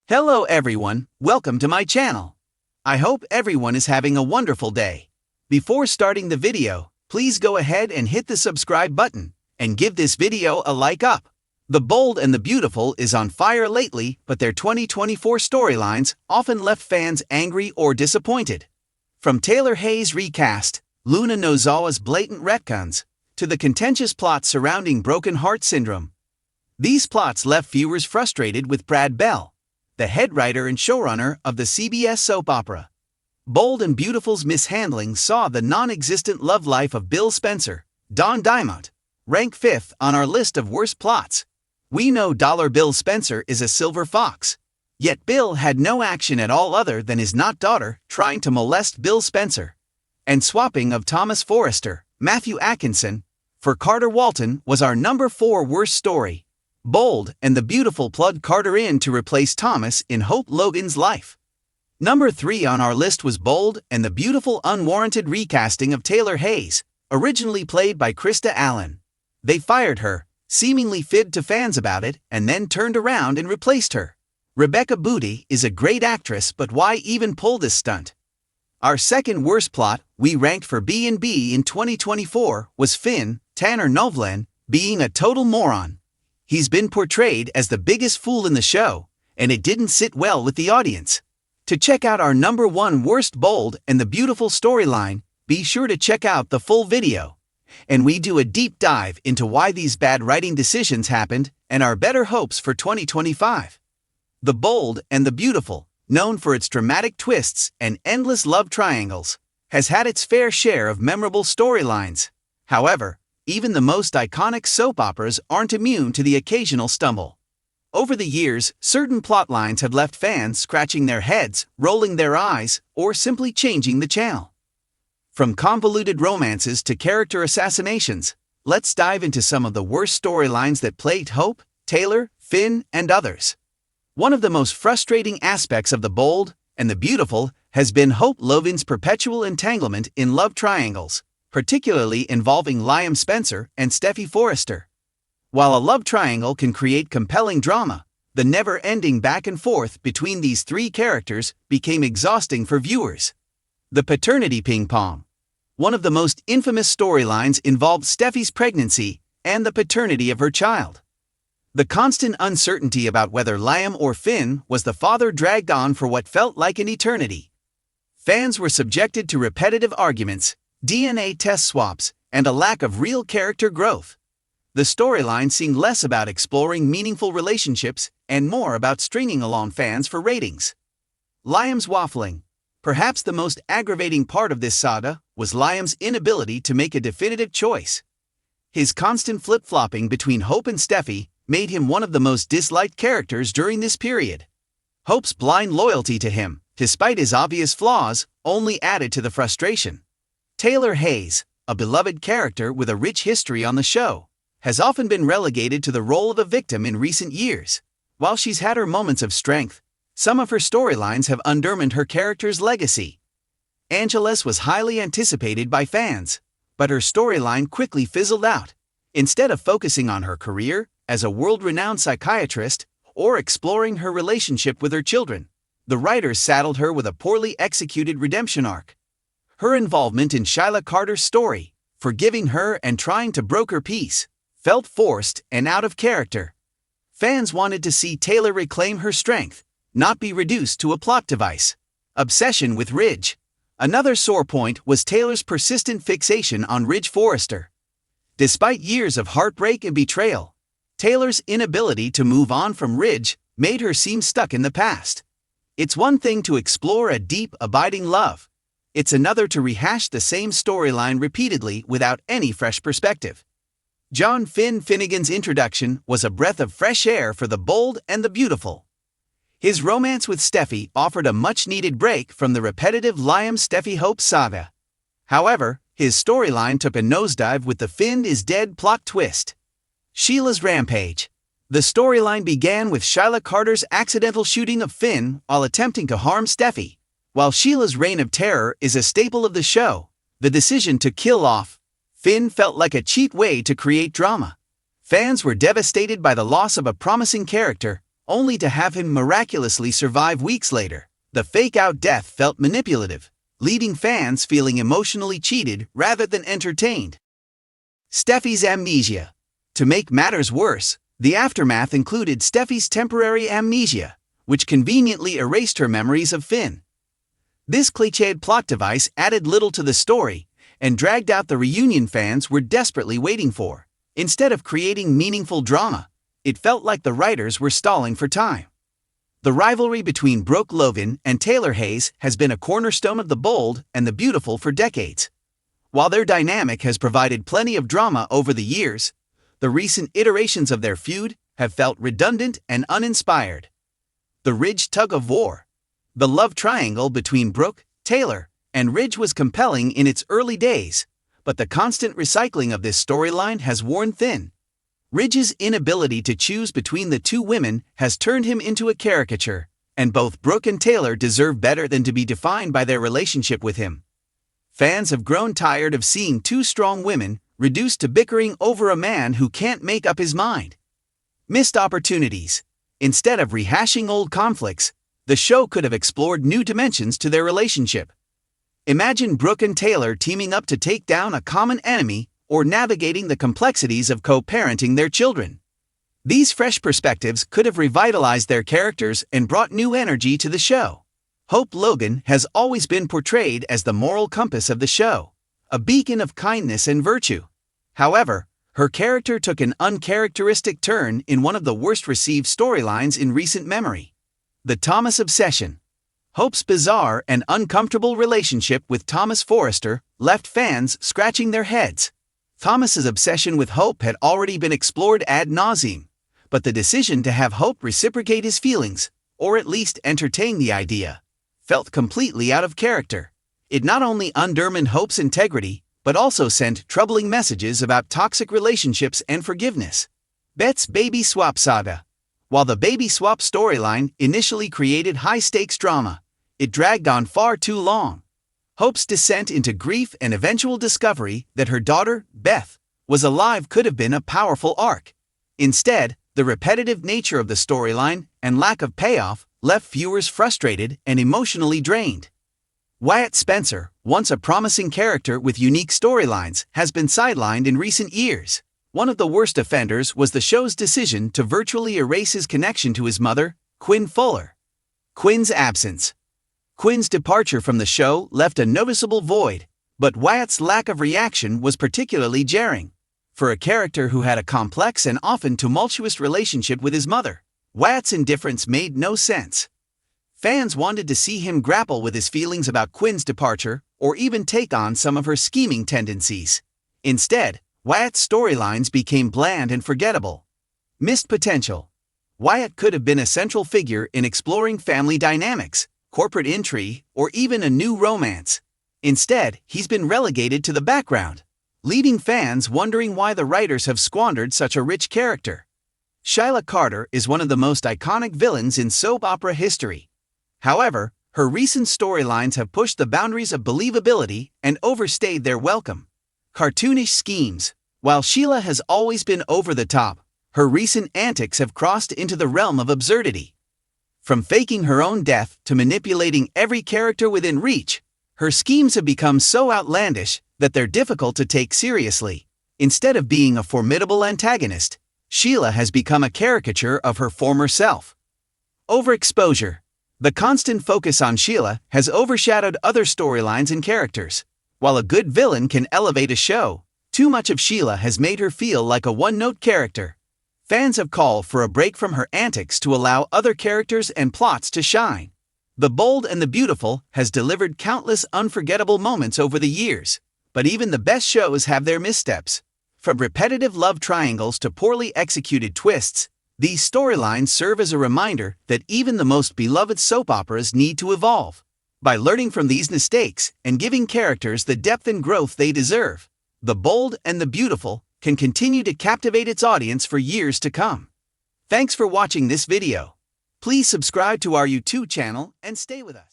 Hello everyone, welcome to my channel. I hope everyone is having a wonderful day. Before starting the video, please go ahead and hit the subscribe button and give this video a like up. The Bold and the Beautiful is on fire lately, but their 2024 storylines often left fans angry or disappointed. From Taylor Hayes' recast, Luna Nozawa's blatant retcons, to the contentious plot surrounding Broken Heart Syndrome. These plots left viewers frustrated with Brad Bell, the head writer and showrunner of the CBS soap opera. Bold and Beautiful's mishandling saw the non-existent love life of Bill Spencer, Don Diamont, rank 5th on our list of worst plots. We know Bill Spencer is a silver fox, yet Bill had no action at all other than his daughter trying to molest Bill Spencer. And swapping of Thomas Forrester, Matthew Atkinson, for Carter Walton was our number 4 worst story. Bold and the Beautiful plugged Carter in to replace Thomas in Hope Logan's life. Number 3 on our list was Bold and the Beautiful unwarranted recasting of Taylor Hayes, originally played by Krista Allen. They fired her, seemingly fibbed to fans about it, and then turned around and replaced her. Rebecca Booty is a great actress, but why even pull this stunt? Our second worst plot we ranked for B&B in 2024 was Finn, Tanner Novlan, being a total moron. He's been portrayed as the biggest fool in the show, and it didn't sit well with the audience. To check out our number 1 worst Bold and the Beautiful storyline, be sure to check out the full video. And we do a deep dive into why these bad writing decisions happened and our better hopes for 2025. The Bold and the Beautiful, known for its dramatic twists and endless love triangles, has had its fair share of memorable storylines. However, even the most iconic soap operas aren't immune to the occasional stumble. Over the years, certain plotlines have left fans scratching their heads, rolling their eyes, or simply changing the channel. From convoluted romances to character assassinations, let's dive into some of the worst storylines that plagued Hope, Taylor, Finn, and others. One of the most frustrating aspects of The Bold and the Beautiful has been Hope Logan's perpetual entanglement in love triangles, particularly involving Liam Spencer and Steffy Forrester. While a love triangle can create compelling drama, the never-ending back and forth between these 3 characters became exhausting for viewers. The paternity ping-pong. One of the most infamous storylines involved Steffy's pregnancy and the paternity of her child. The constant uncertainty about whether Liam or Finn was the father dragged on for what felt like an eternity. Fans were subjected to repetitive arguments, DNA test swaps, and a lack of real character growth. The storyline seemed less about exploring meaningful relationships and more about stringing along fans for ratings. Liam's waffling. Perhaps the most aggravating part of this saga was Liam's inability to make a definitive choice. His constant flip-flopping between Hope and Steffy made him one of the most disliked characters during this period. Hope's blind loyalty to him, despite his obvious flaws, only added to the frustration. Taylor Hayes, a beloved character with a rich history on the show, has often been relegated to the role of a victim in recent years. While she's had her moments of strength, some of her storylines have undermined her character's legacy. Angelus was highly anticipated by fans, but her storyline quickly fizzled out. Instead of focusing on her career as a world-renowned psychiatrist or exploring her relationship with her children, the writers saddled her with a poorly executed redemption arc. Her involvement in Shyla Carter's story, forgiving her and trying to broker peace, felt forced and out of character. Fans wanted to see Taylor reclaim her strength, not be reduced to a plot device. Obsession with Ridge. Another sore point was Taylor's persistent fixation on Ridge Forrester. Despite years of heartbreak and betrayal, Taylor's inability to move on from Ridge made her seem stuck in the past. It's one thing to explore a deep, abiding love. It's another to rehash the same storyline repeatedly without any fresh perspective. John Finnegan's introduction was a breath of fresh air for The Bold and the Beautiful. His romance with Steffy offered a much-needed break from the repetitive Liam-Steffy-Hope saga. However, his storyline took a nosedive with the Finn is dead plot twist. Sheila's rampage. The storyline began with Shyla Carter's accidental shooting of Finn while attempting to harm Steffy. While Sheila's reign of terror is a staple of the show, the decision to kill off Finn felt like a cheap way to create drama. Fans were devastated by the loss of a promising character, only to have him miraculously survive weeks later. The fake-out death felt manipulative, leaving fans feeling emotionally cheated rather than entertained. Steffi's amnesia. To make matters worse, the aftermath included Steffi's temporary amnesia, which conveniently erased her memories of Finn. This cliched plot device added little to the story and dragged out the reunion fans were desperately waiting for. Instead of creating meaningful drama, it felt like the writers were stalling for time. The rivalry between Brooke Logan and Taylor Hayes has been a cornerstone of The Bold and the Beautiful for decades. While their dynamic has provided plenty of drama over the years, the recent iterations of their feud have felt redundant and uninspired. The Ridge tug-of-war. The love triangle between Brooke, Taylor, and Ridge was compelling in its early days, but the constant recycling of this storyline has worn thin. Ridge's inability to choose between the two women has turned him into a caricature, and both Brooke and Taylor deserve better than to be defined by their relationship with him. Fans have grown tired of seeing two strong women reduced to bickering over a man who can't make up his mind. Missed opportunities. Instead of rehashing old conflicts, the show could have explored new dimensions to their relationship. Imagine Brooke and Taylor teaming up to take down a common enemy or navigating the complexities of co-parenting their children. These fresh perspectives could have revitalized their characters and brought new energy to the show. Hope Logan has always been portrayed as the moral compass of the show, a beacon of kindness and virtue. However, her character took an uncharacteristic turn in one of the worst-received storylines in recent memory. The Thomas obsession. Hope's bizarre and uncomfortable relationship with Thomas Forrester left fans scratching their heads. Thomas's obsession with Hope had already been explored ad nauseum, but the decision to have Hope reciprocate his feelings, or at least entertain the idea, felt completely out of character. It not only undermined Hope's integrity, but also sent troubling messages about toxic relationships and forgiveness. Bet's baby swap saga. While the baby swap storyline initially created high-stakes drama, it dragged on far too long. Hope's descent into grief and eventual discovery that her daughter, Beth, was alive could have been a powerful arc. Instead, the repetitive nature of the storyline and lack of payoff left viewers frustrated and emotionally drained. Wyatt Spencer, once a promising character with unique storylines, has been sidelined in recent years. One of the worst offenders was the show's decision to virtually erase his connection to his mother, Quinn Fuller. Quinn's absence. Quinn's departure from the show left a noticeable void, but Wyatt's lack of reaction was particularly jarring. For a character who had a complex and often tumultuous relationship with his mother, Wyatt's indifference made no sense. Fans wanted to see him grapple with his feelings about Quinn's departure or even take on some of her scheming tendencies. Instead, Wyatt's storylines became bland and forgettable. Missed potential. Wyatt could have been a central figure in exploring family dynamics, corporate intrigue, or even a new romance. Instead, he's been relegated to the background, leaving fans wondering why the writers have squandered such a rich character. Shyla Carter is one of the most iconic villains in soap opera history. However, her recent storylines have pushed the boundaries of believability and overstayed their welcome. Cartoonish schemes. While Sheila has always been over the top, her recent antics have crossed into the realm of absurdity. From faking her own death to manipulating every character within reach, her schemes have become so outlandish that they're difficult to take seriously. Instead of being a formidable antagonist, Sheila has become a caricature of her former self. Overexposure. The constant focus on Sheila has overshadowed other storylines and characters. While a good villain can elevate a show, too much of Sheila has made her feel like a one-note character. Fans have called for a break from her antics to allow other characters and plots to shine. The Bold and the Beautiful has delivered countless unforgettable moments over the years, but even the best shows have their missteps. From repetitive love triangles to poorly executed twists, these storylines serve as a reminder that even the most beloved soap operas need to evolve. By learning from these mistakes and giving characters the depth and growth they deserve, The Bold and the Beautiful can continue to captivate its audience for years to come. Thanks for watching this video. Please subscribe to our YouTube channel and stay with us.